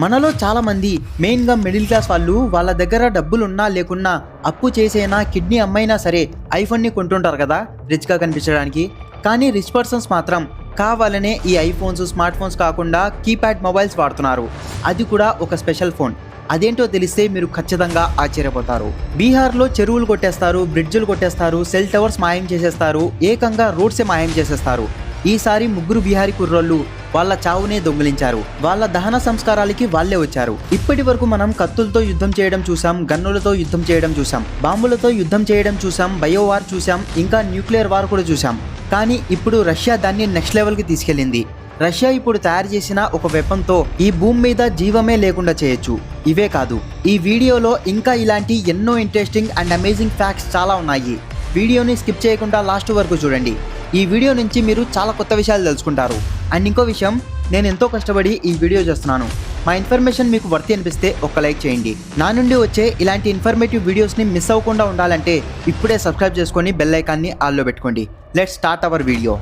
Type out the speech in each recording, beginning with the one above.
మనలో చాలా మంది మెయిన్గా మిడిల్ క్లాస్ వాళ్ళు వాళ్ళ దగ్గర డబ్బులున్నా లేకున్నా అప్పు చేసైనా కిడ్నీ అమ్మైనా సరే ఐఫోన్ని కొంటుంటారు కదా రిచ్గా కనిపించడానికి. కానీ రిచ్ పర్సన్స్ మాత్రం కావాలనే ఈ ఐఫోన్స్ స్మార్ట్ ఫోన్స్ కాకుండా కీప్యాడ్ మొబైల్స్ వాడుతున్నారు. అది కూడా ఒక స్పెషల్ ఫోన్. అదేంటో తెలిస్తే మీరు ఖచ్చితంగా ఆశ్చర్యపోతారు. బీహార్లో చెరువులు కొట్టేస్తారు, బ్రిడ్జులు కొట్టేస్తారు, సెల్ టవర్స్ మాయం చేసేస్తారు, ఏకంగా రోడ్సే మాయం చేసేస్తారు. ఈసారి ముగ్గురు బీహారీ కుర్రోళ్ళు వాళ్ళ చావునే దొంగిలించారు. వాళ్ళ దహన సంస్కారాలకి వాళ్లే వచ్చారు. ఇప్పటి వరకు మనం కత్తులతో యుద్ధం చేయడం చూసాం, గన్నులతో యుద్ధం చేయడం చూసాం, బాంబులతో యుద్ధం చేయడం చూసాం, బయోవార్ చూసాం, ఇంకా న్యూక్లియర్ వార్ కూడా చూసాం. కానీ ఇప్పుడు రష్యా దాన్ని నెక్స్ట్ లెవెల్కి తీసుకెళ్ళింది. రష్యా ఇప్పుడు తయారు చేసిన ఒక వెపన్తో ఈ భూమి మీద జీవమే లేకుండా చేయొచ్చు. ఇవే కాదు, ఈ వీడియోలో ఇంకా ఇలాంటి ఎన్నో ఇంట్రెస్టింగ్ అండ్ అమేజింగ్ ఫ్యాక్ట్స్ చాలా ఉన్నాయి. వీడియోని స్కిప్ చేయకుండా లాస్ట్ వరకు చూడండి. ఈ వీడియో నుంచి మీరు చాలా కొత్త విషయాలు తెలుసుకుంటారు. అండ్ ఇంకో విషయం, నేను ఎంతో కష్టపడి ఈ వీడియో చేస్తున్నాను. మా ఇన్ఫర్మేషన్ మీకు వర్తి అనిపిస్తే ఒక లైక్ చేయండి. నా నుండి వచ్చే ఇలాంటి ఇన్ఫర్మేటివ్ వీడియోస్ని మిస్ అవ్వకుండా ఉండాలంటే ఇప్పుడే సబ్స్క్రైబ్ చేసుకొని బెల్ ఐకాన్ని ఆల్లో పెట్టుకోండి. Let's start our video.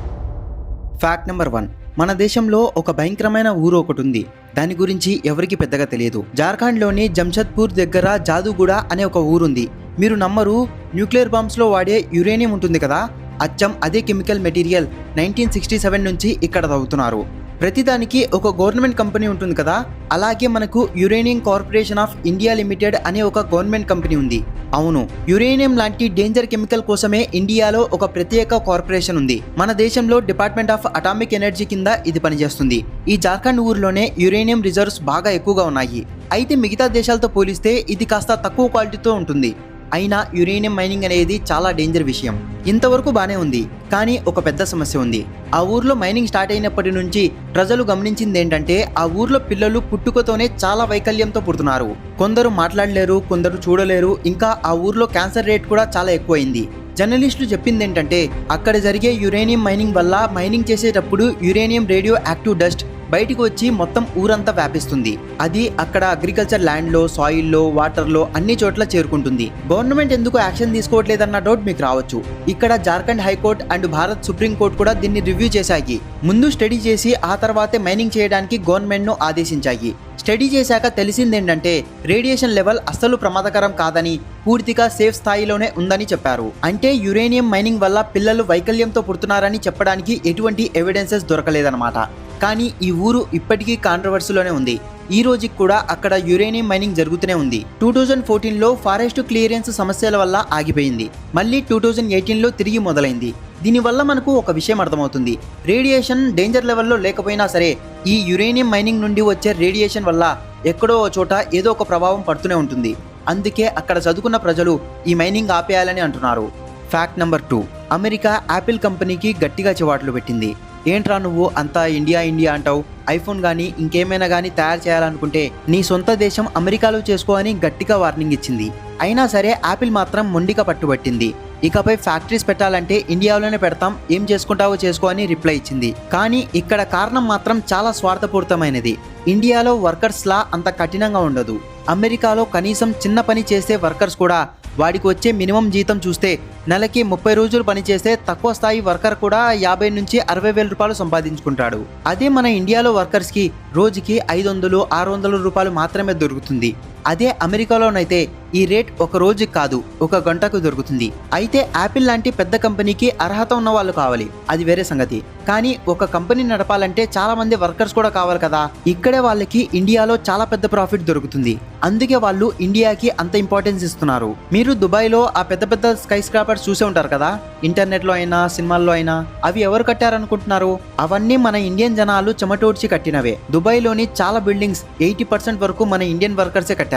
Fact number 1. మన దేశంలో ఒక భయంకరమైన ఊరు ఒకటి ఉంది. దాని గురించి ఎవరికి పెద్దగా తెలియదు. జార్ఖండ్లోని జంషెద్పూర్ దగ్గర జాదూగూడ అనే ఒక ఊరుంది. మీరు నమ్మరు, న్యూక్లియర్ బాంబ్స్లో వాడే యురేనియం ఉంటుంది కదా, అచ్చం అదే కెమికల్ మెటీరియల్ 1967 నుంచి ఇక్కడ తవ్వుతున్నారు. ప్రతిదానికి ఒక గవర్నమెంట్ కంపెనీ ఉంటుంది కదా, అలాగే మనకు uranium corporation of India limited అనే ఒక గవర్నమెంట్ కంపెనీ ఉంది. అవును, యురేనియం లాంటి డేంజర్ కెమికల్ కోసమే ఇండియాలో ఒక ప్రత్యేక కార్పొరేషన్ ఉంది. మన దేశంలో డిపార్ట్మెంట్ ఆఫ్ అటామిక్ ఎనర్జీ కింద ఇది పనిచేస్తుంది. ఈ జార్ఖండ్ ఊరిలోనే యురేనియం రిజర్వ్స్ బాగా ఎక్కువగా ఉన్నాయి. అయితే మిగతా దేశాలతో పోలిస్తే ఇది కాస్త తక్కువ క్వాలిటీతో ఉంటుంది. అయినా యురేనియం మైనింగ్ అనేది చాలా డేంజర్ విషయం. ఇంతవరకు బానే ఉంది, కానీ ఒక పెద్ద సమస్య ఉంది. ఆ ఊర్లో మైనింగ్ స్టార్ట్ అయినప్పటి నుంచి ప్రజలు గమనించింది ఏంటంటే ఆ ఊర్లో పిల్లలు పుట్టుకతోనే చాలా వైకల్యంతో పుడుతున్నారు. కొందరు మాట్లాడలేరు, కొందరు చూడలేరు, ఇంకా ఆ ఊర్లో క్యాన్సర్ రేట్ కూడా చాలా ఎక్కువైంది. జర్నలిస్టులు చెప్పింది ఏంటంటే అక్కడ జరిగే యురేనియం మైనింగ్ వల్ల మైనింగ్ చేసేటప్పుడు యురేనియం రేడియో యాక్టివ్ డస్ట్ బయటికి వచ్చి మొత్తం ఊరంతా వ్యాపిస్తుంది. అది అక్కడ అగ్రికల్చర్ ల్యాండ్లో, సాయిల్లో, వాటర్లో అన్ని చోట్ల చేరుకుంటుంది. గవర్నమెంట్ ఎందుకు యాక్షన్ తీసుకోవట్లేదన్న డౌట్ మీకు రావచ్చు. ఇక్కడ Jharkhand high court and Bharat supreme court కూడా దీన్ని రివ్యూ చేశాయి. ముందు స్టడీ చేసి ఆ తర్వాతే మైనింగ్ చేయడానికి గవర్నమెంట్ను ఆదేశించాయి. స్టడీ చేశాక తెలిసిందేంటంటే రేడియేషన్ లెవెల్ అస్సలు ప్రమాదకరం కాదని, పూర్తిగా సేఫ్ స్థాయిలోనే ఉందని చెప్పారు. అంటే యురేనియం మైనింగ్ వల్ల పిల్లలు వైకల్యంతో పుడుతున్నారని చెప్పడానికి ఎటువంటి ఎవిడెన్సెస్ దొరకలేదన్నమాట. కానీ ఈ ఊరు ఇప్పటికీ కాంట్రవర్సీలోనే ఉంది. ఈ రోజుకి కూడా అక్కడ యురేనియం మైనింగ్ జరుగుతూనే ఉంది. 2014లో ఫారెస్ట్ క్లియరెన్స్ సమస్యల వల్ల ఆగిపోయింది. మళ్ళీ 2018లో తిరిగి మొదలైంది. దీనివల్ల మనకు ఒక విషయం అర్థమవుతుంది. రేడియేషన్ డేంజర్ లెవెల్లో లేకపోయినా సరే ఈ యురేనియం మైనింగ్ నుండి వచ్చే రేడియేషన్ వల్ల ఎక్కడో చోట ఏదో ఒక ప్రభావం పడుతూనే ఉంటుంది. అందుకే అక్కడ చదువుకున్న ప్రజలు ఈ మైనింగ్ ఆపేయాలని అంటున్నారు. Fact number 2. అమెరికా యాపిల్ కంపెనీకి గట్టిగా చివాట్లు పెట్టింది. ఏంట్రా నువ్వు అంతా ఇండియా ఇండియా అంటావు, ఐఫోన్ కానీ ఇంకేమైనా కానీ తయారు చేయాలనుకుంటే నీ సొంత దేశం అమెరికాలో చేసుకో అని గట్టిగా వార్నింగ్ ఇచ్చింది. అయినా సరే యాపిల్ మాత్రం మొండిగా పట్టుబట్టింది. ఇకపై ఫ్యాక్టరీస్ పెట్టాలంటే ఇండియాలోనే పెడతాం, ఏం చేసుకుంటావో చేసుకో అని రిప్లై ఇచ్చింది. కానీ ఇక్కడ కారణం మాత్రం చాలా స్వార్థపూరితమైనది. ఇండియాలో వర్కర్స్ లా అంత కఠినంగా ఉండదు. అమెరికాలో కనీసం చిన్న పని చేసే వర్కర్స్ కూడా వాడికి వచ్చే మినిమం జీతం చూస్తే నెలకి 30 రోజులు పనిచేస్తే తక్కువ స్థాయి వర్కర్ కూడా 50 నుంచి 60 వేల రూపాయలు సంపాదించుకుంటాడు. అదే మన ఇండియాలో వర్కర్స్కి రోజుకి 500, 600 రూపాయలు మాత్రమే దొరుకుతుంది. అదే అమెరికాలోనైతే ఈ రేట్ ఒక రోజుకి కాదు, ఒక గంటకు దొరుకుతుంది. అయితే యాపిల్ లాంటి పెద్ద కంపెనీకి అర్హత ఉన్న వాళ్ళు కావాలి, అది వేరే సంగతి. కానీ ఒక కంపెనీ నడపాలంటే చాలా మంది వర్కర్స్ కూడా కావాలి కదా. ఇక్కడే వాళ్ళకి ఇండియాలో చాలా పెద్ద ప్రాఫిట్ దొరుకుతుంది. అందుకే వాళ్ళు ఇండియాకి అంత ఇంపార్టెన్స్ ఇస్తున్నారు. మీరు దుబాయ్లో ఆ పెద్ద పెద్ద స్కై స్క్రాపర్స్ చూసే ఉంటారు కదా, ఇంటర్నెట్లో అయినా సినిమాల్లో అయినా. అవి ఎవరు కట్టారనుకుంటున్నారు? అవన్నీ మన ఇండియన్ జనాలు చెమటోడ్చి కట్టినవే. దుబాయ్లోని చాలా బిల్డింగ్స్ 80% వరకు మన ఇండియన్ వర్కర్సే కట్టారు.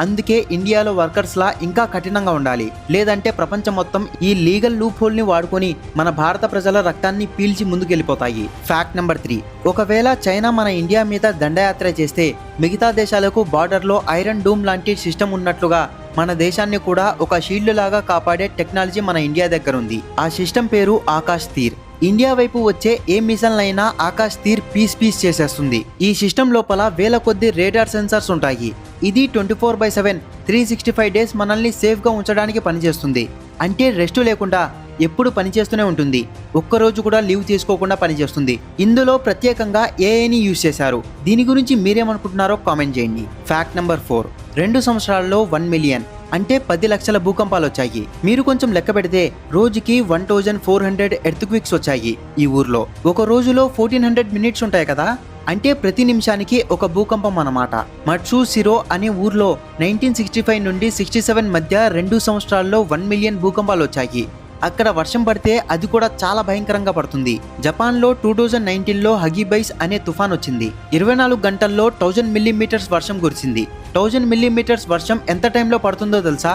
అందుకే ఇండియాలో వర్కర్స్ లా ఇంకా కఠినంగా ఉండాలి. లేదంటే ప్రపంచం మొత్తం ఈ లీగల్ లూప్ హోల్ ని వాడుకొని మన భారత ప్రజల రక్తాన్ని పీల్చి ముందుకెళ్లిపోతాయి. Fact number 3. ఒకవేళ చైనా మన ఇండియా మీద దండయాత్ర చేస్తే మిగతా దేశాలకు బార్డర్లో ఐరన్ డూమ్ లాంటి సిస్టమ్ ఉన్నట్లుగా మన దేశాన్ని కూడా ఒక షీల్డ్ లాగా కాపాడే టెక్నాలజీ మన ఇండియా దగ్గర ఉంది. ఆ సిస్టమ్ పేరు ఆకాశ్ తీర్. ఇండియా వైపు వచ్చే ఏ మిషన్లైనా ఆకాశ్ తీర్ పీస్ చేసేస్తుంది. ఈ సిస్టమ్ లోపల వేల కొద్ది రేడార్ సెన్సార్స్ ఉంటాయి. ఇది 24/7 365 డేస్ మనల్ని సేఫ్గా ఉంచడానికి పనిచేస్తుంది. అంటే రెస్ట్ లేకుండా ఎప్పుడు పనిచేస్తూనే ఉంటుంది. ఒక్కరోజు కూడా లీవ్ తీసుకోకుండా పనిచేస్తుంది. ఇందులో ప్రత్యేకంగా ఏఐని యూజ్ చేశారు. దీని గురించి మీరేమనుకుంటున్నారో కామెంట్ చేయండి. Fact number 4. 2 సంవత్సరాల్లో 1 మిలియన్ అంటే 10 లక్షల భూకంపాలు వచ్చాయి. మీరు కొంచెం లెక్క పెడితే రోజుకి 1400 ఎర్త్క్విక్స్ వచ్చాయి ఈ ఊర్లో. ఒక రోజులో 1400 మినిట్స్ ఉంటాయి కదా, అంటే ప్రతి నిమిషానికి ఒక భూకంపం అన్నమాట. మట్సు సిరో అనే ఊర్లో 1965 నుండి 67 మధ్య 2 సంవత్సరాల్లో 1 మిలియన్ భూకంపాలు వచ్చాయి. అక్కడ వర్షం పడితే అది కూడా చాలా భయంకరంగా పడుతుంది. జపాన్లో 2019లో హగిబైస్ అనే తుఫాన్ వచ్చింది. 24 గంటల్లో 1000 మిల్లీమీటర్స్ వర్షం కురిసింది. 1000 మిల్లీమీటర్స్ వర్షం ఎంత టైంలో పడుతుందో తెలుసా?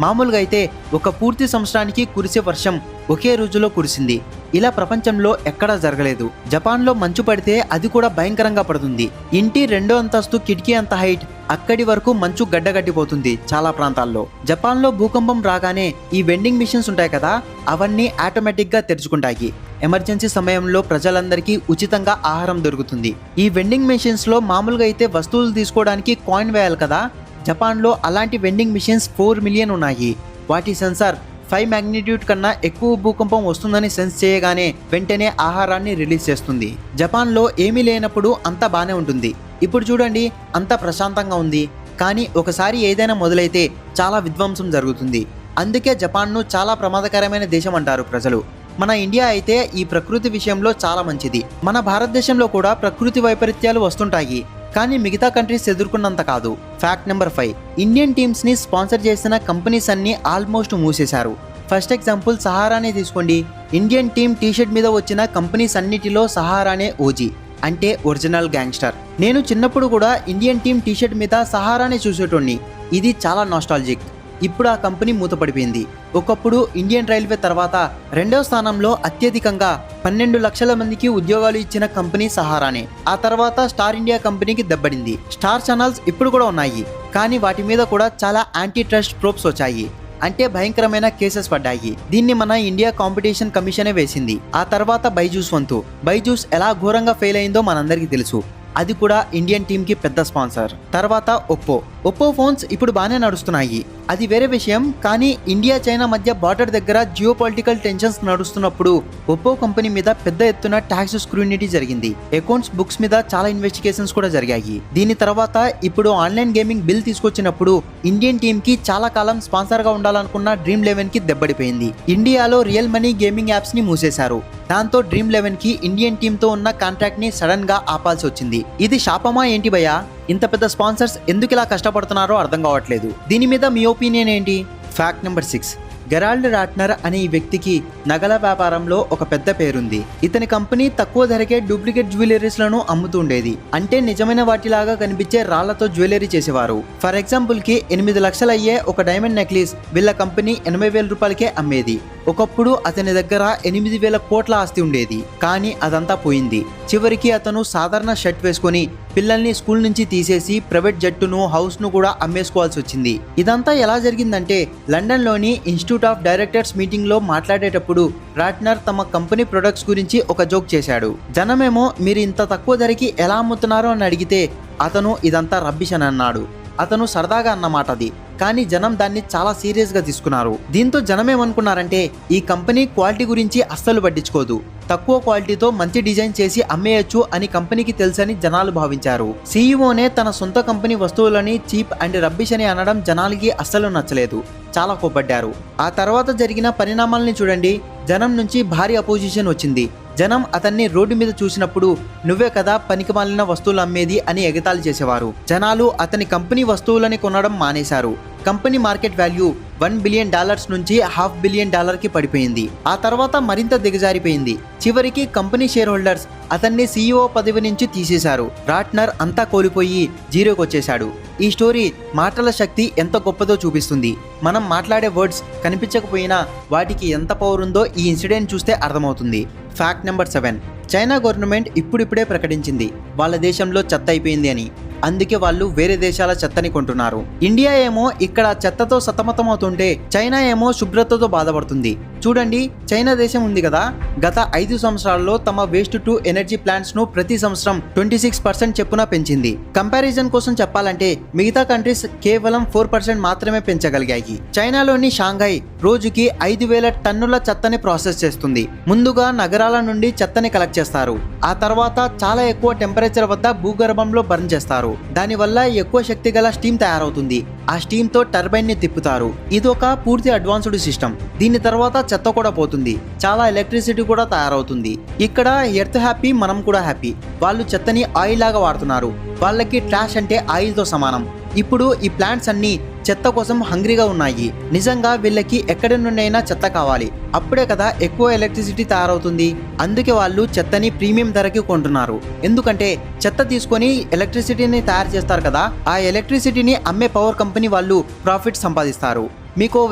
మామూలుగా అయితే ఒక పూర్తి సంవత్సరానికి కురిసే వర్షం ఒకే రోజులో కురిసింది. ఇలా ప్రపంచంలో ఎక్కడా జరగలేదు. జపాన్లో మంచు పడితే అది కూడా భయంకరంగా పడుతుంది. ఇంటి 2వ అంతస్తు కిటికీ అంత హైట్, అక్కడి వరకు మంచు గడ్డగట్టిపోతుంది చాలా ప్రాంతాల్లో. జపాన్లో భూకంపం రాగానే ఈ వెండింగ్ మిషన్స్ ఉంటాయి కదా, అవన్నీ ఆటోమేటిక్గా తెరుచుకుంటాయి. ఎమర్జెన్సీ సమయంలో ప్రజలందరికీ ఉచితంగా ఆహారం దొరుకుతుంది. ఈ వెండింగ్ మిషన్స్లో మామూలుగా అయితే వస్తువులు తీసుకోవడానికి కాయిన్ వేయాలి కదా, జపాన్లో అలాంటి వెండింగ్ మిషన్స్ 4 మిలియన్ ఉన్నాయి. వాటి సెన్సార్ 5 మాగ్నిట్యూడ్ కన్నా ఎక్కువ భూకంపం వస్తుందని సెన్స్ చేయగానే వెంటనే ఆహారాన్ని రిలీజ్ చేస్తుంది. జపాన్లో ఏమీ లేనప్పుడు అంతా బాగానే ఉంటుంది. ఇప్పుడు చూడండి, అంతా ప్రశాంతంగా ఉంది. కానీ ఒకసారి ఏదైనా మొదలైతే చాలా విధ్వంసం జరుగుతుంది. అందుకే జపాన్ను చాలా ప్రమాదకరమైన దేశం అంటారు ప్రజలు. మన ఇండియా అయితే ఈ ప్రకృతి విషయంలో చాలా మంచిది. మన భారతదేశంలో కూడా ప్రకృతి వైపరీత్యాలు వస్తుంటాయి, కానీ మిగతా కంట్రీస్ ఎదుర్కొన్నంత కాదు. Fact number 5. ఇండియన్ టీమ్స్ని స్పాన్సర్ చేసిన కంపెనీస్ అన్ని ఆల్మోస్ట్ మూసేశారు. ఫస్ట్ ఎగ్జాంపుల్ సహారానే తీసుకోండి. ఇండియన్ టీమ్ టీషర్ట్ మీద వచ్చిన కంపెనీస్ అన్నిటిలో సహారానే ఓజీ, అంటే ఒరిజినల్ గ్యాంగ్స్టర్. నేను చిన్నప్పుడు కూడా ఇండియన్ టీమ్ టీషర్ట్ మీద సహారానే చూసేటోడిని. ఇది చాలా నాస్టాలజిక్. ఇప్పుడు ఆ కంపెనీ మూతపడిపోయింది. ఒకప్పుడు ఇండియన్ రైల్వే తర్వాత 2వ స్థానంలో అత్యధికంగా 12 లక్షల మందికి ఉద్యోగాలు ఇచ్చిన కంపెనీ సహారానే. ఆ తర్వాత స్టార్ ఇండియా కంపెనీకి దెబ్బడింది. స్టార్ ఛానల్స్ ఇప్పుడు కూడా ఉన్నాయి, కానీ వాటి మీద కూడా చాలా యాంటీ ట్రస్ట్ ప్రోబ్స్ వచ్చాయి, అంటే భయంకరమైన కేసెస్ పడ్డాయి. దీన్ని మన ఇండియా కాంపిటీషన్ కమిషనే వేసింది. ఆ తర్వాత బైజూస్ వంతు. బైజూస్ ఎలా ఘోరంగా ఫెయిల్ అయిందో మనందరికీ తెలుసు. అది కూడా ఇండియన్ టీంకి పెద్ద స్పాన్సర్. తర్వాత ఒప్పో ఫోన్స్ ఇప్పుడు బాగానే నడుస్తున్నాయి, అది వేరే విషయం. కానీ ఇండియా చైనా మధ్య బార్డర్ దగ్గర జియో పొలిటికల్ టెన్షన్స్ నడుస్తున్నప్పుడు ఒప్పో కంపెనీ మీద పెద్ద ఎత్తున ట్యాక్స్ స్క్రూటినీ జరిగింది. అకౌంట్స్ బుక్స్ మీద చాలా ఇన్వెస్టిగేషన్స్ కూడా జరిగాయి. దీని తర్వాత ఇప్పుడు ఆన్లైన్ గేమింగ్ బిల్ తీసుకొచ్చినప్పుడు ఇండియన్ టీమ్ కి చాలా కాలం స్పాన్సర్ గా ఉండాలనుకున్న Dream11 కి దెబ్బడిపోయింది. ఇండియాలో రియల్ మనీ గేమింగ్ యాప్స్ ని మూసేశారు. దాంతో Dream11 కి ఇండియన్ టీమ్ తో ఉన్న కాంట్రాక్ట్ ని సడన్ గా ఆపాల్సి వచ్చింది. ఇది శాపమా ఏంటి భయ్యా? ఇంత పెద్ద స్పాన్సర్స్ ఎందుకు ఇలా కష్టపడుతున్నారో అర్థం కావట్లేదు. దీని మీద మీ ఒపీనియన్ ఏంటి? Fact number 6. గెరాల్డ్ రాట్నర్ అనే ఈ వ్యక్తికి నగల వ్యాపారంలో ఒక పెద్ద పేరుంది. ఇతని కంపెనీ తక్కువ ధరకే డూప్లికేట్ జ్యువెలరీస్లను అమ్ముతుండేది. అంటే నిజమైన వాటిలాగా కనిపించే రాళ్లతో జ్యువెలరీ చేసేవారు. ఫర్ ఎగ్జాంపుల్ కి 8 లక్షలు అయ్యే ఒక డైమండ్ నెక్లెస్ వీళ్ళ కంపెనీ 80,000 రూపాయలకే అమ్మేది. ఒకప్పుడు అతని దగ్గర 8,000 కోట్ల ఆస్తి ఉండేది, కానీ అదంతా పోయింది. చివరికి అతను సాధారణ షర్ట్ వేసుకొని పిల్లల్ని స్కూల్ నుంచి తీసేసి ప్రైవేట్ జట్టును, హౌస్ ను కూడా అమ్మేసుకోవాల్సి వచ్చింది. ఇదంతా ఎలా జరిగిందంటే లండన్ లోని ఇన్స్టిట్యూట్ ఆఫ్ డైరెక్టర్స్ మీటింగ్ లో మాట్లాడేటప్పుడు రాట్నర్ తమ కంపెనీ ప్రొడక్ట్స్ గురించి ఒక జోక్ చేశాడు. జనమేమో మీరు ఇంత తక్కువ ధరకి ఎలా అమ్ముతున్నారో అని అడిగితే అతను ఇదంతా రబ్బిష్ అని అన్నాడు. అతను సరదాగా అన్నమాట అది, కానీ జనం దాన్ని చాలా సీరియస్ గా తీసుకున్నారు. దీంతో జనం ఏమనుకున్నారంటే ఈ కంపెనీ క్వాలిటీ గురించి అస్సలు పట్టించుకోదు, తక్కువ క్వాలిటీతో మంచి డిజైన్ చేసి అమ్మేయచ్చు అని కంపెనీకి తెలుసని జనాలు భావించారు. సీఈఓనే తన సొంత కంపెనీ వస్తువులని చీప్ అండ్ రబ్బిష్ అని అనడం జనాలకి అస్సలు నచ్చలేదు, చాలా కోపడ్డారు. ఆ తర్వాత జరిగిన పరిణామాలని చూడండి. జనం నుంచి భారీ అపోజిషన్ వచ్చింది. జనం అతన్ని రోడ్డు మీద చూసినప్పుడు నువ్వే కదా పనికిమాలిన వస్తువులు అమ్మేది అని ఎగతాళి చేసేవారు. జనాలు అతని కంపెనీ వస్తువులని కొనడం మానేశారు. కంపెనీ మార్కెట్ వాల్యూ $1 బిలియన్ నుంచి $500 బిలియన్ కి పడిపోయింది. ఆ తర్వాత మరింత దిగజారిపోయింది. చివరికి కంపెనీ షేర్ హోల్డర్స్ అతన్ని సీఈఓ పదవి నుంచి తీసేశారు. రాట్నర్ అంతా కోల్పోయి జీరోకి వచ్చేశాడు. ఈ స్టోరీ మాటల శక్తి ఎంత గొప్పదో చూపిస్తుంది. మనం మాట్లాడే వర్డ్స్ కనిపించకపోయినా వాటికి ఎంత పవర్ ఉందో ఈ ఇన్సిడెంట్ చూస్తే అర్థమవుతుంది. Fact number 7. చైనా గవర్నమెంట్ ఇప్పుడిప్పుడే ప్రకటించింది వాళ్ళ దేశంలో చెత్త అయిపోయింది అని. అందుకే వాళ్ళు వేరే దేశాల చెత్తని కొంటున్నారు. ఇండియా ఏమో ఇక్కడ చెత్తతో సతమతం అవుతుంటే చైనా ఏమో శుభ్రతతో బాధపడుతుంది. చూడండి, చైనా దేశం ఉంది కదా, గత 5 సంవత్సరాల్లో తమ వేస్ట్ టు ఎనర్జీ ప్లాంట్స్ ను ప్రతి సంవత్సరం 26% చెప్పున పెంచింది. కంపారిజన్ కోసం చెప్పాలంటే మిగతా కంట్రీస్ కేవలం 4% మాత్రమే పెంచగలిగాయి. చైనాలోని షాంఘై రోజుకి 5,000 టన్నుల చెత్తని ప్రాసెస్ చేస్తుంది. ముందుగా నగరాల నుండి చెత్తని కలెక్ట్ చేస్తారు. ఆ తర్వాత చాలా ఎక్కువ టెంపరేచర్ వద్ద భూగర్భంలో బర్న్ చేస్తారు. దానివల్ల ఎక్కువ శక్తి గల స్టీమ్ తయారవుతుంది. ఆ స్టీమ్ తో టర్బైన్ ని తిప్పుతారు. ఇది ఒక పూర్తి అడ్వాన్స్డ్ సిస్టమ్. దీని తర్వాత చెత్త కూడా పోతుంది. చాలా ఎలక్ట్రిసిటీ కూడా తయారవుతుంది. ఇక్కడ ఎర్త్ హ్యాపీ, మనం కూడా హ్యాపీ. వాళ్ళు చెత్తని ఆయిల్ లాగా వాడుతున్నారు. వాళ్ళకి ట్రాష్ అంటే ఆయిల్ తో సమానం. ఇప్పుడు ఈ ప్లాంట్స్ అన్ని చెత్త కోసం హంగ్రీగా ఉన్నాయి. నిజంగా వీళ్ళకి ఎక్కడి నుండైనా చెత్త కావాలి. అప్పుడే కదా ఎక్కువ ఎలక్ట్రిసిటీ తయారవుతుంది. అందుకే వాళ్ళు చెత్తని ప్రీమియం ధరకి కొంటున్నారు. ఎందుకంటే చెత్త తీసుకొని ఎలక్ట్రిసిటీని తయారు చేస్తారు కదా, ఆ ఎలక్ట్రిసిటీని అమ్మే పవర్ కంపెనీ వాళ్ళు ప్రాఫిట్ సంపాదిస్తారు. మీకు ఓ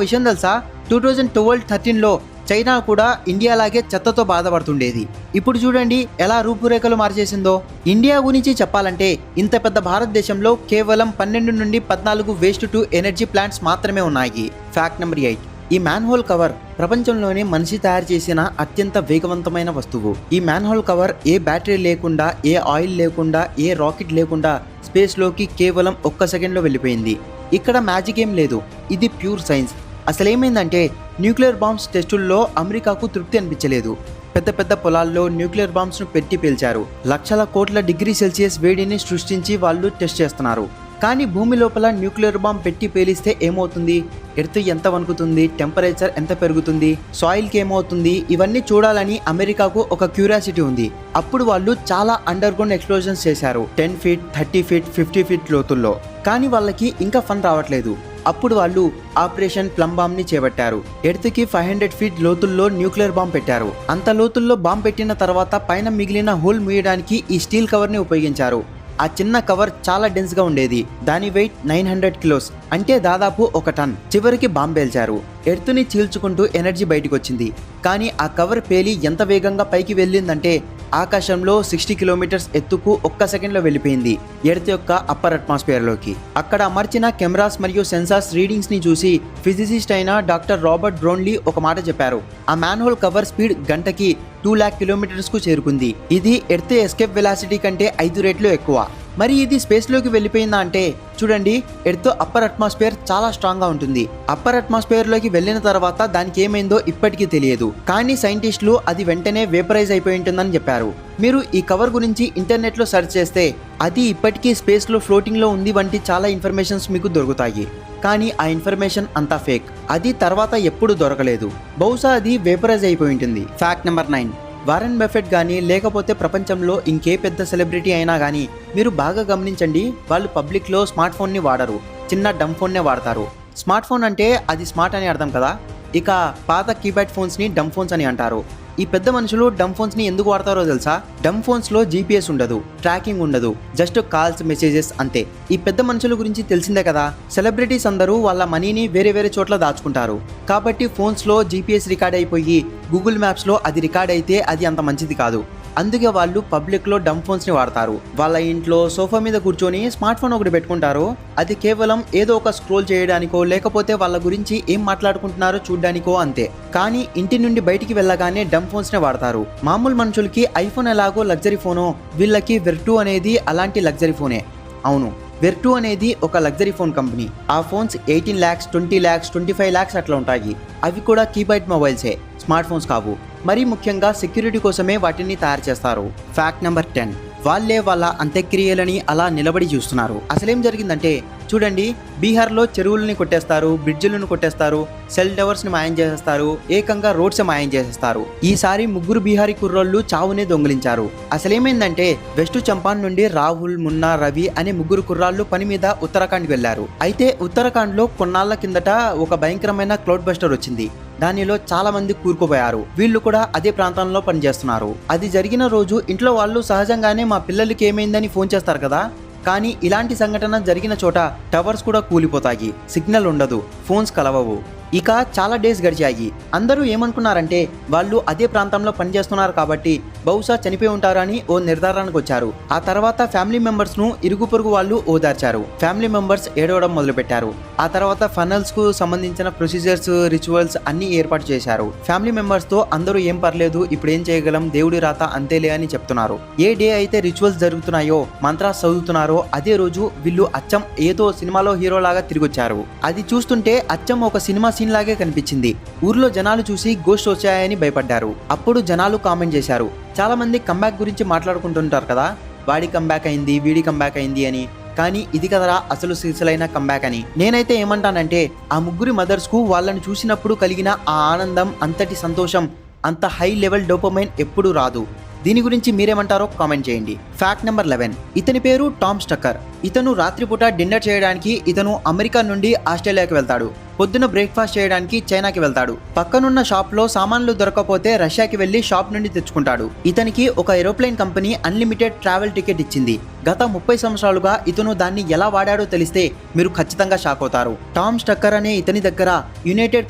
విషయం తెలుసా, 2012-13లో చైనా కూడా ఇండియా లాగే చెత్తతో బాధపడుతుండేది. ఇప్పుడు చూడండి ఎలా రూపురేఖలు మార్చేసిందో. ఇండియా గురించి చెప్పాలంటే ఇంత పెద్ద భారతదేశంలో కేవలం 12 నుండి 14 వేస్ట్ టు ఎనర్జీ ప్లాంట్స్ మాత్రమే ఉన్నాయి. Fact number 8. ఈ మ్యాన్హోల్ కవర్ ప్రపంచంలోనే మనిషి తయారు చేసిన అత్యంత వేగవంతమైన వస్తువు. ఈ మ్యాన్హోల్ కవర్ ఏ బ్యాటరీ లేకుండా, ఏ ఆయిల్ లేకుండా, ఏ రాకెట్ లేకుండా స్పేస్లోకి కేవలం 1 సెకండ్లో వెళ్ళిపోయింది. ఇక్కడ మ్యాజిక్ ఏం లేదు, ఇది ప్యూర్ సైన్స్. అసలేమైందంటే న్యూక్లియర్ బాంబ్స్ టెస్టుల్లో అమెరికాకు తృప్తి అనిపించలేదు. పెద్ద పెద్ద పొలాల్లో న్యూక్లియర్ బాంబ్స్ను పెట్టి పేల్చారు. లక్షల కోట్ల డిగ్రీ సెల్సియస్ వేడిని సృష్టించి వాళ్ళు టెస్ట్ చేస్తున్నారు. కానీ భూమి లోపల న్యూక్లియర్ బాంబ్ పెట్టి పేలిస్తే ఏమవుతుంది, ఎర్త్ ఎంత వణుకుతుంది, టెంపరేచర్ ఎంత పెరుగుతుంది, సాయిల్కి ఏమవుతుంది, ఇవన్నీ చూడాలని అమెరికాకు ఒక క్యూరియాసిటీ ఉంది. అప్పుడు వాళ్ళు చాలా అండర్ గ్రౌండ్ ఎక్స్ప్లోజన్స్ చేశారు. 10 ఫీట్, 30 ఫీట్, 50 ఫీట్ లోతుల్లో. కానీ వాళ్ళకి ఇంకా ఫన్ రావట్లేదు. అప్పుడు వాళ్ళు ఆపరేషన్ ప్లమ్ బాంబ్ ని చేపట్టారు. ఎర్త్కి 500 ఫీట్ లోతుల్లో న్యూక్లియర్ బాంబ్ పెట్టారు. అంత లోతుల్లో బాంబ్ పెట్టిన తర్వాత పైన మిగిలిన హోల్ మూయడానికి ఈ స్టీల్ కవర్ ని ఉపయోగించారు. ఆ చిన్న కవర్ చాలా డెన్స్ గా ఉండేది. దాని వెయిట్ 900 కిలోస్, అంటే దాదాపు 1 టన్. చివరికి బాంబ్ పేల్చారు. ఎర్త్ని చీల్చుకుంటూ ఎనర్జీ బయటకు వచ్చింది. కానీ ఆ కవర్ పేలి ఎంత వేగంగా పైకి వెళ్ళిందంటే ఆకాశంలో 60 కిలోమీటర్స్ ఎత్తుకు 1 సెకండ్లో వెళ్ళిపోయింది, ఎర్త్ యొక్క అప్పర్ అట్మాస్ఫియర్లోకి. అక్కడ అమర్చిన కెమెరాస్ మరియు సెన్సార్స్ రీడింగ్స్ ని చూసి ఫిజిసిస్ట్ అయిన డాక్టర్ రాబర్ట్ బ్రౌన్లీ ఒక మాట చెప్పారు. ఆ మ్యాన్హోల్ కవర్ స్పీడ్ గంటకి 2 లాక్ కిలోమీటర్స్ కు చేరుకుంది. ఇది ఎర్త్ ఎస్కేప్ వెలాసిటీ కంటే 5 రెట్లు ఎక్కువ. మరి ఇది స్పేస్లోకి వెళ్ళిపోయిందా అంటే చూడండి, ఎర్త్ అప్పర్ అట్మాస్ఫియర్ చాలా స్ట్రాంగ్ గా ఉంటుంది. అప్పర్ అట్మాస్ఫియర్ లోకి వెళ్ళిన తర్వాత దానికి ఏమైందో ఇప్పటికీ తెలియదు. కానీ సైంటిస్టులు అది వెంటనే వేపరైజ్ అయిపోయి ఉంటుందని చెప్పారు. మీరు ఈ కవర్ గురించి ఇంటర్నెట్ లో సెర్చ్ చేస్తే అది ఇప్పటికీ స్పేస్ లో ఫ్లోటింగ్ లో ఉంది వంటి చాలా ఇన్ఫర్మేషన్స్ మీకు దొరుకుతాయి. కానీ ఆ ఇన్ఫర్మేషన్ అంతా ఫేక్. అది తర్వాత ఎప్పుడు దొరకలేదు. బహుశా అది వేపరైజ్ అయిపోయి ఉంటుంది. Fact number 9. వారెన్ బఫెట్ కానీ లేకపోతే ప్రపంచంలో ఇంకే పెద్ద సెలబ్రిటీ అయినా కానీ మీరు బాగా గమనించండి, వాళ్ళు పబ్లిక్లో స్మార్ట్ ఫోన్ని వాడరు, చిన్న డమ్ ఫోన్నే వాడతారు. స్మార్ట్ ఫోన్ అంటే అది స్మార్ట్ అని అర్థం కదా. ఇక పాత కీప్యాడ్ ఫోన్స్ని డమ్ ఫోన్స్ అని అంటారు. ఈ పెద్ద మనుషులు డమ్ ఫోన్స్ని ఎందుకు వాడతారో తెలుసా? డమ్ ఫోన్స్లో జీపీఎస్ ఉండదు, ట్రాకింగ్ ఉండదు, జస్ట్ కాల్స్, మెసేజెస్ అంతే. ఈ పెద్ద మనుషుల గురించి తెలిసిందే కదా. సెలబ్రిటీస్ అందరూ వాళ్ళ మనీని వేరే వేరే చోట్ల దాచుకుంటారు. కాబట్టి ఫోన్స్లో జీపీఎస్ రికార్డ్ అయిపోయి గూగుల్ మ్యాప్స్లో అది రికార్డ్ అయితే అది అంత మంచిది కాదు. అందుకే వాళ్ళు పబ్లిక్లో డమ్ ఫోన్స్ని వాడతారు. వాళ్ళ ఇంట్లో సోఫా మీద కూర్చొని స్మార్ట్ ఫోన్ ఒకటి పెట్టుకుంటారు. అది కేవలం ఏదో ఒక స్క్రోల్ చేయడానికో లేకపోతే వాళ్ళ గురించి ఏం మాట్లాడుకుంటున్నారో చూడడానికో అంతే. కానీ ఇంటి నుండి బయటికి వెళ్ళగానే డమ్ ఫోన్స్నే వాడతారు. మామూలు మనుషులకి ఐఫోన్ ఎలాగో లగ్జరీ ఫోనో, వీళ్ళకి వెర్టు అనేది అలాంటి లగ్జరీ ఫోనే. అవును, వెర్టు అనేది ఒక లగ్జరీ ఫోన్ కంపెనీ. ఆ ఫోన్స్ 18 lakhs, 20 lakhs, 25 lakhs అట్లా ఉంటాయి. అవి కూడా కీప్యాడ్ మొబైల్సే, స్మార్ట్ ఫోన్స్ కావు. మరీ ముఖ్యంగా సెక్యూరిటీ కోసమే వాటిని తయారు చేస్తారు. Fact number 10. వాళ్ళే వాళ్ళ అంత్యక్రియలని అలా నిలబడి చూస్తున్నారు. అసలేం జరిగిందంటే చూడండి, బీహార్లో చెరువులని కొట్టేస్తారు, బ్రిడ్జిలను కొట్టేస్తారు, సెల్ టవర్స్ని మాయం చేసేస్తారు, ఏకంగా రోడ్స్ మాయం చేసేస్తారు. ఈసారి 3 బీహారీ కుర్రోళ్ళు చావునే దొంగిలించారు. అసలేమైందంటే వెస్ట్ చంపాన్ నుండి రాహుల్, మున్నా, రవి అనే 3 కుర్రాళ్ళు పని మీద ఉత్తరాఖండ్ వెళ్లారు. అయితే ఉత్తరాఖండ్లో కొన్నాళ్ల కిందట ఒక భయంకరమైన క్లౌడ్ బస్టర్ వచ్చింది. దానిలో చాలా మంది కూరుకుపోయారు. వీళ్ళు కూడా అదే ప్రాంతంలో పనిచేస్తున్నారు. అది జరిగిన రోజు ఇంట్లో వాళ్ళు సహజంగానే మా పిల్లలకి ఏమైందని ఫోన్ చేస్తారు కదా. కానీ ఇలాంటి సంఘటన జరిగిన చోట టవర్స్ కూడా కూలిపోతాయి, సిగ్నల్ ఉండదు, ఫోన్స్ కలవవు. ఇక చాలా డేస్ గడిచాయి. అందరూ ఏమనుకున్నారంటే వాళ్ళు అదే ప్రాంతంలో పనిచేస్తున్నారు కాబట్టి బహుశా చనిపోయి ఉంటారని ఓ నిర్ధారణకు వచ్చారు. ఆ తర్వాత ఫ్యామిలీ మెంబర్స్ ను ఇరుగు పొరుగు వాళ్ళు ఓదార్చారు. ఫ్యామిలీ మెంబర్స్ ఏడవడం మొదలుపెట్టారు. ఆ తర్వాత ఫనల్స్ కు సంబంధించిన ప్రొసీజర్స్, రిచువల్స్ అన్ని ఏర్పాటు చేశారు. ఫ్యామిలీ మెంబర్స్ తో అందరూ ఏం పర్లేదు, ఇప్పుడు ఏం చేయగలం, దేవుడి రాత అంతేలే అని చెప్తున్నారు. ఏ డే అయితే రిచువల్స్ జరుగుతున్నాయో, మంత్రాస్ చదువుతున్నారో అదే రోజు వీళ్ళు అచ్చం ఏదో సినిమాలో హీరో లాగా తిరిగొచ్చారు. అది చూస్తుంటే అచ్చం ఒక సినిమా సీన్ లాగే కనిపించింది. ఊర్లో జనాలు చూసి గోస్ట్ వచ్చాయని భయపడ్డారు. అప్పుడు జనాలు కామెంట్ చేశారు. చాలా మంది కంబ్యాక్ గురించి మాట్లాడుకుంటుంటారు కదా, వాడి కంబ్యాక్ అయింది, వీడి కంబ్యాక్ అయింది అని. కానీ ఇది కదరా అసలు సిసలైన కంబ్యాక్ అని. నేనైతే ఏమంటానంటే ఆ ముగ్గురి మదర్స్ కు వాళ్ళని చూసినప్పుడు కలిగిన ఆ ఆనందం, అంతటి సంతోషం, అంత హై లెవెల్ డోపమైన్ ఎప్పుడు రాదు. దీని గురించి మీరేమంటారో కామెంట్ చేయండి. Fact number 11. ఇతని పేరు టామ్ స్టక్కర్. ఇతను రాత్రిపూట డిన్నర్ చేయడానికి ఇతను అమెరికా నుండి ఆస్ట్రేలియాకి వెళ్తాడు. పొద్దున బ్రేక్ఫాస్ట్ చేయడానికి చైనాకి వెళ్తాడు. పక్కనున్న షాప్ లో సామాన్లు దొరకకపోతే రష్యాకి వెళ్లి షాప్ నుండి తెచ్చుకుంటాడు. ఇతనికి ఒక aeroplane company unlimited travel ticket ఇచ్చింది. గత 30 సంవత్సరాలుగా ఇతను దాన్ని ఎలా వాడాడో తెలిస్తే మీరు ఖచ్చితంగా షాక్ అవుతారు. టామ్ స్టక్కర్ అనే ఇతని దగ్గర యునైటెడ్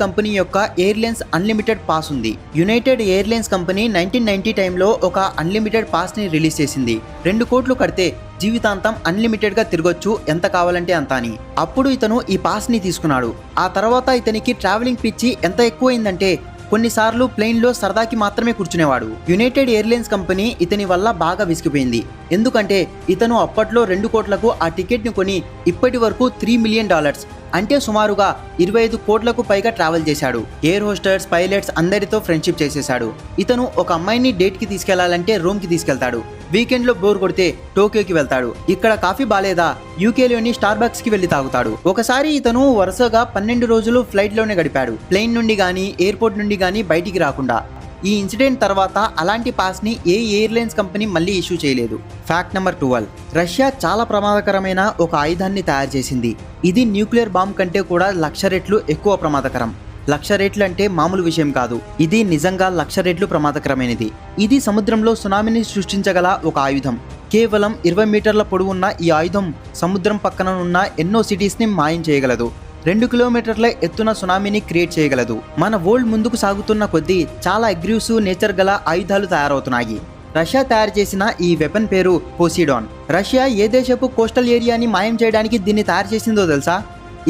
కంపెనీ యొక్క ఎయిర్లైన్స్ అన్లిమిటెడ్ పాస్ ఉంది. యునైటెడ్ ఎయిర్లైన్స్ కంపెనీ 1990 టైంలో ఒక అన్లిమిటెడ్ పాస్ ని రిలీజ్ చేసింది. 2 కోట్లు కడితే జీవితాంతం అన్లిమిటెడ్ గా తిరగొచ్చు, ఎంత కావాలంటే అంత అని. అప్పుడు ఇతను ఈ పాస్ ని తీసుకున్నాడు. ఆ తర్వాత ఇతనికి ట్రావెలింగ్ పిచ్చి ఎంత ఎక్కువైందంటే కొన్నిసార్లు ప్లేన్లో సరదాకి మాత్రమే కూర్చునేవాడు. యునైటెడ్ ఎయిర్లైన్స్ కంపెనీ ఇతని వల్ల బాగా విసిగిపోయింది. ఎందుకంటే ఇతను అప్పట్లో 2 కోట్లకు ఆ టికెట్ని కొని ఇప్పటి వరకు $3 మిలియన్, అంటే సుమారుగా 25 కోట్లకు పైగా ట్రావెల్ చేశాడు. ఎయిర్ హోస్టర్స్, పైలట్స్ అందరితో ఫ్రెండ్షిప్ చేసేశాడు. ఇతను ఒక అమ్మాయిని డేట్కి తీసుకెళ్లాలంటే రోమ్కి తీసుకెళ్తాడు. వీకెండ్లో బోర్ కొడితే టోక్యోకి వెళ్తాడు. ఇక్కడ కాఫీ బాలేదా యూకేలోని స్టార్బక్స్ కి వెళ్లి తాగుతాడు. ఒకసారి ఇతను వరుసగా 12 రోజులు ఫ్లైట్లోనే గడిపాడు, ప్లేన్ నుండి గానీ ఎయిర్పోర్ట్ నుండి గానీ బయటికి రాకుండా. ఈ ఇన్సిడెంట్ తర్వాత అలాంటి పాస్ ని ఏ ఎయిర్లైన్స్ కంపెనీ మళ్ళీ ఇష్యూ చేయలేదు. Fact number 12. రష్యా చాలా ప్రమాదకరమైన ఒక ఆయుధాన్ని తయారు చేసింది. ఇది న్యూక్లియర్ బాంబ్ కంటే కూడా 1,00,000 రెట్లు ఎక్కువ ప్రమాదకరం. 1,00,000 రెట్లు అంటే మామూలు విషయం కాదు. ఇది నిజంగా 1,00,000 రెట్లు ప్రమాదకరమైనది. ఇది సముద్రంలో సునామీని సృష్టించగల ఒక ఆయుధం. కేవలం 20 మీటర్ల పొడవున్న ఈ ఆయుధం సముద్రం పక్కన ఉన్న ఎన్నో సిటీస్ ని మాయం చేయగలదు. 2 కిలోమీటర్ల ఎత్తున సునామీని క్రియేట్ చేయగలదు. మన వరల్డ్ ముందుకు సాగుతున్న కొద్దీ చాలా అగ్రెసివ్ నేచర్ గల ఆయుధాలు తయారవుతున్నాయి. రష్యా తయారు చేసిన ఈ వెపన్ పేరు పోసిడాన్. రష్యా ఏ దేశపు కోస్టల్ ఏరియాని మాయం చేయడానికి దీన్ని తయారు చేసిందో తెలుసా?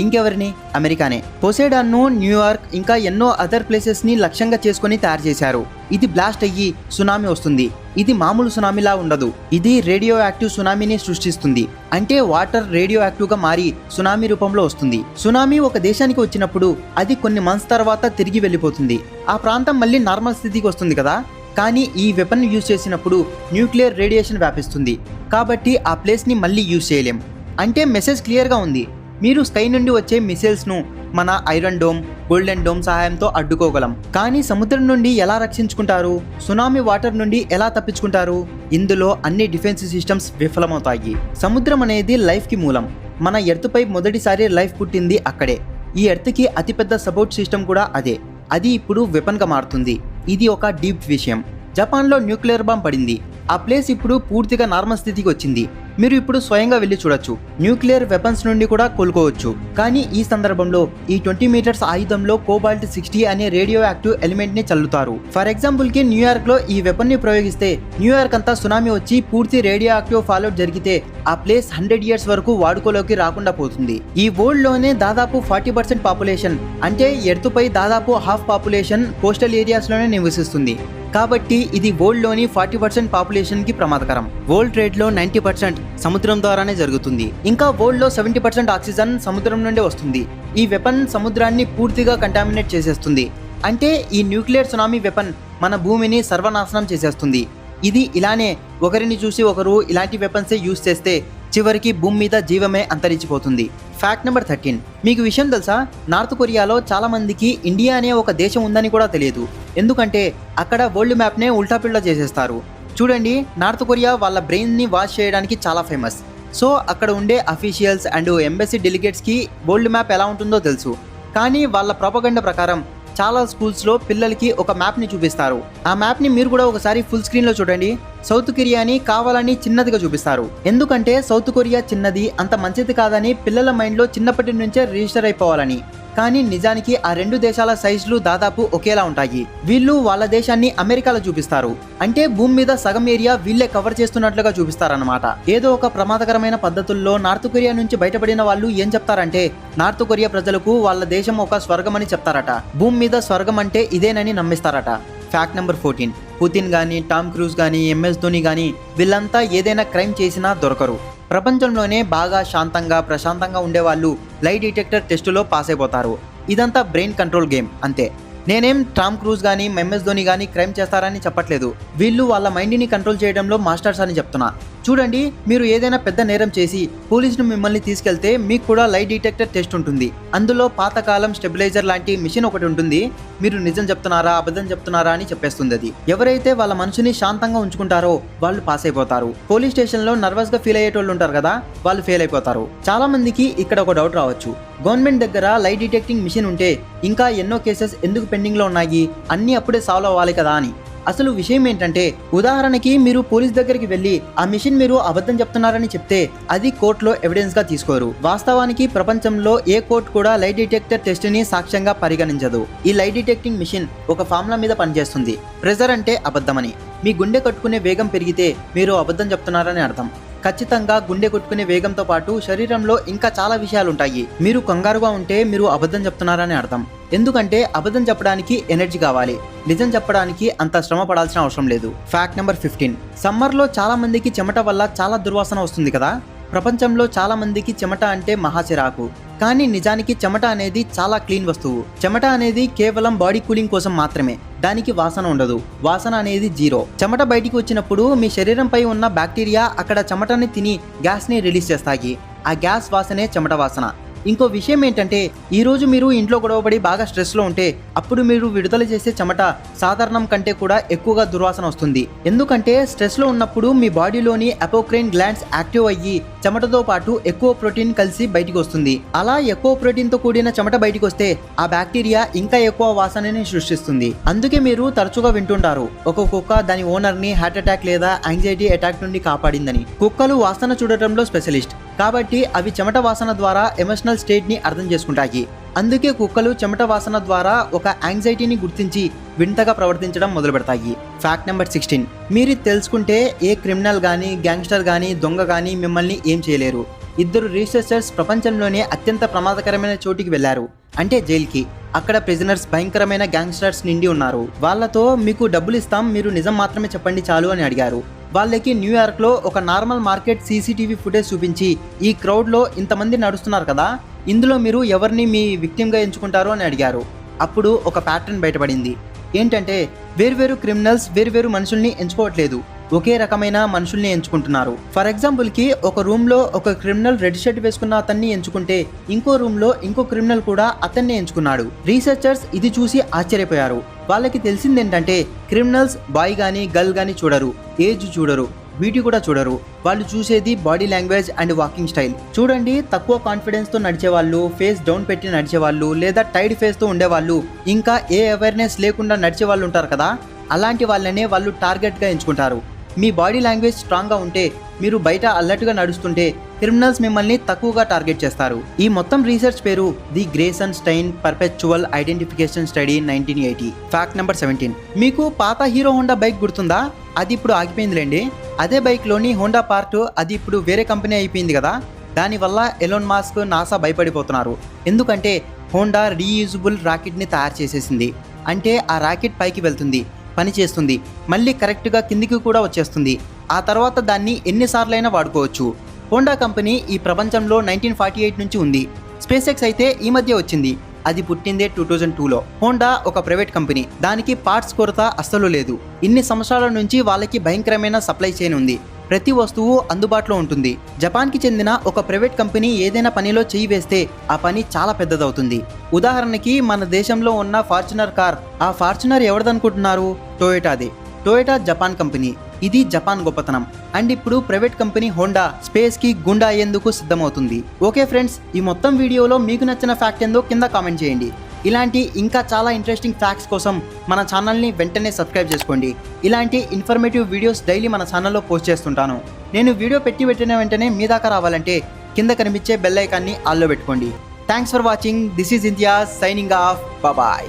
ఇంకెవరిని? అమెరికానే. పోసైడాన్ ను న్యూయార్క్ ఇంకా ఎన్నో అదర్ ప్లేసెస్ ని లక్ష్యంగా చేసుకుని తయారు చేశారు. ఇది బ్లాస్ట్ అయ్యి సునామీ వస్తుంది. ఇది మామూలు సునామీలా ఉండదు. ఇది రేడియో యాక్టివ్ సునామీని సృష్టిస్తుంది. అంటే వాటర్ రేడియో యాక్టివ్ గా మారి సునామీ రూపంలో వస్తుంది. సునామీ ఒక దేశానికి వచ్చినప్పుడు అది కొన్ని మంత్స్ తర్వాత తిరిగి వెళ్ళిపోతుంది. ఆ ప్రాంతం మళ్ళీ నార్మల్ స్థితికి వస్తుంది కదా. కానీ ఈ వెపన్ యూజ్ చేసినప్పుడు న్యూక్లియర్ రేడియేషన్ వ్యాపిస్తుంది. కాబట్టి ఆ ప్లేస్ ని మళ్ళీ యూజ్ చేయలేం. అంటే మెసేజ్ క్లియర్ గా ఉంది. మీరు స్కై నుండి వచ్చే మిసైల్స్ను మన ఐరన్ డోమ్, గోల్డెన్ డోమ్ సహాయంతో అడ్డుకోగలం. కానీ సముద్రం నుండి ఎలా రక్షించుకుంటారు? సునామీ వాటర్ నుండి ఎలా తప్పించుకుంటారు? ఇందులో అన్ని డిఫెన్స్ సిస్టమ్స్ విఫలమవుతాయి. సముద్రం అనేది లైఫ్కి మూలం. మన ఎర్త్పై మొదటిసారి లైఫ్ పుట్టింది అక్కడే. ఈ ఎర్త్కి అతిపెద్ద సపోర్ట్ సిస్టమ్ కూడా అదే. అది ఇప్పుడు వెపన్గా మారుతుంది. ఇది ఒక డీప్ విషయం. జపాన్లో న్యూక్లియర్ బాంబ్ పడింది. ఆ ప్లేస్ ఇప్పుడు పూర్తిగా నార్మల్ స్థితికి వచ్చింది. మీరు ఇప్పుడు స్వయంగా వెళ్ళి చూడొచ్చు. న్యూక్లియర్ వెపన్స్ నుండి కూడా కోలుకోవచ్చు. కానీ ఈ సందర్భంలో ఈ 20 మీటర్స్ ఆయుధంలో కోబాల్ట్ 60 అనే రేడియో యాక్టివ్ ఎలిమెంట్ ని చల్లుతారు. ఫర్ ఎగ్జాంపుల్ కి న్యూయార్క్ లో ఈ వెపన్ ని ప్రయోగిస్తే న్యూయార్క్ అంతా సునామీ వచ్చి పూర్తి రేడియో యాక్టివ్ ఫాలోట్ జరిగితే ఆ ప్లేస్ 100 ఇయర్స్ వరకు వాడుకోలోకి రాకుండా పోతుంది. ఈ వరల్డ్ లోనే దాదాపు 40% పాపులేషన్, అంటే ఎర్త్పై దాదాపు హాఫ్ పాపులేషన్ కోస్టల్ ఏరియాస్ లోనే నివసిస్తుంది. కాబట్టి ఇది వరల్డ్ లోని 40% పాపులేషన్ కి ప్రమాదకరం. వరల్డ్ ట్రేడ్ లో 90% సముద్రం ద్వారానే జరుగుతుంది. ఇంకా వరల్డ్ లో 70% ఆక్సిజన్ సముద్రం నుండే వస్తుంది. ఈ వెపన్ సముద్రాన్ని పూర్తిగా కంటామినేట్ చేసేస్తుంది. అంటే ఈ న్యూక్లియర్ సునామీ వెపన్ మన భూమిని సర్వనాశనం చేసేస్తుంది. ఇది ఇలానే ఒకరిని చూసి ఒకరు ఇలాంటి వెపన్సే యూజ్ చేస్తే చివరికి భూమి మీద జీవమే అంతరించిపోతుంది. Fact number 13. మీకు విషయం తెలుసా? నార్త్ కొరియాలో చాలా మందికి ఇండియా అనే ఒక దేశం ఉందని కూడా తెలియదు. ఎందుకంటే అక్కడ వరల్డ్ మ్యాప్నే ఉల్టాపిల్లా చేసేస్తారు. చూడండి, నార్త్ కొరియా వాళ్ళ బ్రెయిన్ని వాష్ చేయడానికి చాలా ఫేమస్. సో అక్కడ ఉండే అఫీషియల్స్ అండ్ ఎంబసీ డెలిగేట్స్కి వరల్డ్ మ్యాప్ ఎలా ఉంటుందో తెలుసు. కానీ వాళ్ళ ప్రొపగండా ప్రకారం చాలా స్కూల్స్లో పిల్లలకి ఒక మ్యాప్ని చూపిస్తారు. ఆ మ్యాప్ని మీరు కూడా ఒకసారి ఫుల్ స్క్రీన్లో చూడండి. సౌత్ కొరియాని కావాలని చిన్నదిగా చూపిస్తారు. ఎందుకంటే సౌత్ కొరియా చిన్నది, అంత మంచిది కాదని పిల్లల మైండ్లో చిన్నప్పటి నుంచే రిజిస్టర్ అయిపోవాలని. కానీ నిజానికి ఆ రెండు దేశాల సైజులు దాదాపు ఒకేలా ఉంటాయి. వీళ్ళు వాళ్ళ దేశాన్ని అమెరికాలో చూపిస్తారు. అంటే భూమి మీద సగం ఏరియా వీళ్ళే కవర్ చేస్తున్నట్లుగా చూపిస్తారన్నమాట. ఏదో ఒక ప్రమాదకరమైన పద్ధతుల్లో నార్త్ కొరియా నుంచి బయటపడిన వాళ్ళు ఏం చెప్తారంటే నార్త్ కొరియా ప్రజలకు వాళ్ళ దేశం ఒక స్వర్గం అని చెప్తారట. భూమి మీద స్వర్గం అంటే ఇదేనని నమ్మిస్తారట. Fact number 14. పుతిన్ కానీ, టామ్ క్రూజ్ కానీ, MS ధోని కానీ వీళ్ళంతా ఏదైనా క్రైమ్ చేసినా దొరకరు. ప్రపంచంలోనే బాగా శాంతంగా ప్రశాంతంగా ఉండేవాళ్ళు లై డిటెక్టర్ టెస్టులో పాస్ అయిపోతారు. ఇదంతా బ్రెయిన్ కంట్రోల్ గేమ్ అంతే. నేనేం టామ్ క్రూజ్ కానీ, MS ధోని కానీ క్రైమ్ చేస్తారని చెప్పట్లేదు. వీళ్ళు వాళ్ళ మైండ్ని కంట్రోల్ చేయడంలో మాస్టర్స్ అని చెప్తున్నా. చూడండి, మీరు ఏదైనా పెద్ద నేరం చేసి పోలీసులు మిమ్మల్ని తీసుకెళ్తే మీకు కూడా లై డిటెక్టర్ టెస్ట్ ఉంటుంది. అందులో పాతకాలం స్టెబిలైజర్ లాంటి మిషన్ ఒకటి ఉంటుంది. మీరు నిజం చెప్తున్నారా అబద్ధం చెప్తున్నారా అని చెప్పేస్తుంది అది. ఎవరైతే వాళ్ళ మనసుని శాంతంగా ఉంచుకుంటారో వాళ్ళు పాస్ అయిపోతారు. పోలీస్ స్టేషన్లో నర్వస్ గా ఫీల్ అయ్యేటోళ్ళు ఉంటారు కదా, వాళ్ళు ఫెయిల్ అయిపోతారు. చాలా మందికి ఇక్కడ ఒక డౌట్ రావచ్చు. గవర్నమెంట్ దగ్గర లై డిటెక్టింగ్ మిషన్ ఉంటే ఇంకా ఎన్నో కేసెస్ ఎందుకు పెండింగ్ లో ఉన్నాయి, అన్ని అప్పుడే సాల్వ్ అవ్వాలి కదా అని. అసలు విషయం ఏంటంటే, ఉదాహరణకి మీరు పోలీస్ దగ్గరికి వెళ్ళి ఆ మిషన్ మీరు అబద్ధం చెప్తున్నారని చెప్తే అది కోర్టులో ఎవిడెన్స్ గా తీసుకోరు. వాస్తవానికి ప్రపంచంలో ఏ కోర్టు కూడా లై డిటెక్టర్ టెస్ట్ ని సాక్ష్యంగా పరిగణించదు. ఈ లై డిటెక్టింగ్ మిషన్ ఒక ఫార్ములా మీద పనిచేస్తుంది. ప్రెజర్ అంటే అబద్ధమని. మీ గుండె కట్టుకునే వేగం పెరిగితే మీరు అబద్ధం చెప్తున్నారని అర్థం. ఖచ్చితంగా గుండె కొట్టుకునే వేగంతో పాటు శరీరంలో ఇంకా చాలా విషయాలు ఉంటాయి. మీరు కంగారుగా ఉంటే మీరు అబద్ధం చెప్తున్నారని అర్థం. ఎందుకంటే అబద్ధం చెప్పడానికి ఎనర్జీ కావాలి, నిజం చెప్పడానికి అంత శ్రమ పడాల్సిన అవసరం లేదు. Fact number 15. సమ్మర్లో చాలా మందికి చెమట వల్ల చాలా దుర్వాసన వస్తుంది కదా. ప్రపంచంలో చాలా మందికి చెమట అంటే మహాచిరాకు. కానీ నిజానికి చెమట అనేది చాలా క్లీన్ వస్తువు. చెమట అనేది కేవలం బాడీ కూలింగ్ కోసం మాత్రమే. దానికి వాసన ఉండదు. వాసన అనేది జీరో. చెమట బయటికి వచ్చినప్పుడు మీ శరీరంపై ఉన్న బ్యాక్టీరియా అక్కడ చెమటని తిని గ్యాస్ని రిలీజ్ చేస్తాయి. ఆ గ్యాస్ వాసనే చెమట వాసన. ఇంకో విషయం ఏంటంటే, ఈ రోజు మీరు ఇంట్లో గొడవపడి బాగా స్ట్రెస్లో ఉంటే అప్పుడు మీరు విడుదల చేసే చెమట సాధారణం కంటే కూడా ఎక్కువగా దుర్వాసన వస్తుంది. ఎందుకంటే స్ట్రెస్లో ఉన్నప్పుడు మీ బాడీలోని అపోక్రైన్ గ్లాండ్స్ యాక్టివ్ అయ్యి చెమటతో పాటు ఎక్కువ ప్రోటీన్ కలిసి బయటికి వస్తుంది. అలా ఎక్కువ ప్రోటీన్తో కూడిన చెమట బయటికి వస్తే ఆ బ్యాక్టీరియా ఇంకా ఎక్కువ వాసనని సృష్టిస్తుంది. అందుకే మీరు తరచుగా వింటుంటారు, ఒక కుక్క దాని ఓనర్ని హార్ట్ అటాక్ లేదా యాంగ్జైటీ అటాక్ నుండి కాపాడిందని. కుక్కలు వాసన చూడటంలో స్పెషలిస్ట్ కాబట్టి అవి చెమట వాసన ద్వారా ఎమోషనల్ స్టేట్ ని అర్థం చేసుకుంటాయి. అందుకే కుక్కలు చెమట వాసన ద్వారా ఒక యాంగ్జైటీని గుర్తించి వింతగా ప్రవర్తించడం మొదలు పెడతాయి. Fact number 16. మీరు తెలుసుకుంటే ఏ క్రిమినల్ కానీ, గ్యాంగ్స్టర్ కానీ, దొంగ కానీ మిమ్మల్ని ఏం చేయలేరు. ఇద్దరు రీసెర్చర్స్ ప్రపంచంలోనే అత్యంత ప్రమాదకరమైన చోటికి వెళ్లారు, అంటే జైలుకి. అక్కడ ప్రిజనర్స్ భయంకరమైన గ్యాంగ్స్టర్స్ నిండి ఉన్నారు. వాళ్ళతో మీకు డబ్బులు ఇస్తాం, మీరు నిజం మాత్రమే చెప్పండి చాలు అని అడిగారు. వాళ్ళకి న్యూయార్క్లో ఒక నార్మల్ మార్కెట్ CCTV ఫుటేజ్ చూపించి, ఈ క్రౌడ్లో ఇంతమంది నడుస్తున్నారు కదా, ఇందులో మీరు ఎవరిని మీ విక్టిమ్గా ఎంచుకుంటారు అని అడిగారు. అప్పుడు ఒక ప్యాటర్న్ బయటపడింది. ఏంటంటే వేర్వేరు క్రిమినల్స్ వేర్వేరు మనుషుల్ని ఎంచుకోవట్లేదు, ఒకే రకమైన మనుషుల్ని ఎంచుకుంటున్నారు. ఫర్ ఎగ్జాంపుల్కి ఒక రూమ్లో ఒక క్రిమినల్ రెడ్ షర్ట్ వేసుకున్న అతన్ని ఎంచుకుంటే ఇంకో రూమ్లో ఇంకో క్రిమినల్ కూడా అతన్ని ఎంచుకున్నాడు. రీసెర్చర్స్ ఇది చూసి ఆశ్చర్యపోయారు. వాళ్ళకి తెలిసిందేంటంటే క్రిమినల్స్ బాయ్ కానీ గర్ల్ కానీ చూడరు, ఏజ్ చూడరు, బ్యూటీ కూడా చూడరు. వాళ్ళు చూసేది body language and walking style. చూడండి, తక్కువ కాన్ఫిడెన్స్తో నడిచేవాళ్ళు, ఫేస్ డౌన్ పెట్టి నడిచేవాళ్ళు, లేదా టైడ్ ఫేస్తో ఉండేవాళ్ళు, ఇంకా ఏ అవేర్నెస్ లేకుండా నడిచే వాళ్ళు ఉంటారు కదా, అలాంటి వాళ్ళనే వాళ్ళు టార్గెట్గా ఎంచుకుంటారు. మీ బాడీ లాంగ్వేజ్ స్ట్రాంగ్గా ఉంటే, మీరు బయట అలర్ట్గా నడుస్తుంటే క్రిమినల్స్ మిమ్మల్ని తక్కువగా టార్గెట్ చేస్తారు. ఈ మొత్తం రీసెర్చ్ పేరు the gracing stain perpetual identification study 1980. Fact number 17. మీకు పాత హీరో హోండా బైక్ గుర్తుందా? అది ఇప్పుడు ఆగిపోయిందిలేండి. అదే బైక్లోని హోండా పార్ట్ అది ఇప్పుడు వేరే కంపెనీ అయిపోయింది కదా. దానివల్ల ఎలోన్ మాస్క్, నాసా భయపడిపోతున్నారు. ఎందుకంటే హోండా రీయూజబుల్ రాకెట్ని తయారు చేసేసింది. అంటే ఆ రాకెట్ పైకి వెళ్తుంది, పని చేస్తుంది, మళ్ళీ కరెక్ట్గా కిందికి కూడా వచ్చేస్తుంది. ఆ తర్వాత దాన్ని ఎన్నిసార్లైనా వాడుకోవచ్చు. హోండా కంపెనీ ఈ ప్రపంచంలో 1948 నుంచి ఉంది. స్పేస్ ఎక్స్ అయితే ఈ మధ్య వచ్చింది. అది పుట్టిందే 2002లో. హోండా ఒక ప్రైవేట్ కంపెనీ, దానికి పార్ట్స్ కొరత అస్సలు లేదు. ఇన్ని సంవత్సరాల నుంచి వాళ్ళకి భయంకరమైన సప్లై చైన్ ఉంది. ప్రతి వస్తువు అందుబాటులో ఉంటుంది. జపాన్కి చెందిన ఒక ప్రైవేట్ కంపెనీ ఏదైనా పనిలో చేయి వేస్తే ఆ పని చాలా పెద్దదవుతుంది. ఉదాహరణకి మన దేశంలో ఉన్న ఫార్చునర్ కార్, ఆ ఫార్చునర్ ఎవరిదనుకుంటున్నారు? టొయోటాది. Toyota Japan company. ఇది జపాన్ గొప్పతనం. అండ్ ఇప్పుడు ప్రైవేట్ కంపెనీ హోండా స్పేస్కి గుండా అయ్యేందుకు సిద్ధమవుతుంది. ఓకే ఫ్రెండ్స్, ఈ మొత్తం వీడియోలో మీకు నచ్చిన ఫ్యాక్ట్ ఏందో కింద కామెంట్ చేయండి. ఇలాంటి ఇంకా చాలా ఇంట్రెస్టింగ్ ఫ్యాక్ట్స్ కోసం మన ఛానల్ని వెంటనే సబ్స్క్రైబ్ చేసుకోండి. ఇలాంటి ఇన్ఫర్మేటివ్ వీడియోస్ డైలీ మన ఛానల్లో పోస్ట్ చేస్తుంటాను. నేను వీడియో పెట్టిన వెంటనే మీ దాకా రావాలంటే కింద కనిపించే బెల్ ఐకాన్ని ఆల్లో పెట్టుకోండి. Thanks for watching. This is Imtiaz signing off. Bye.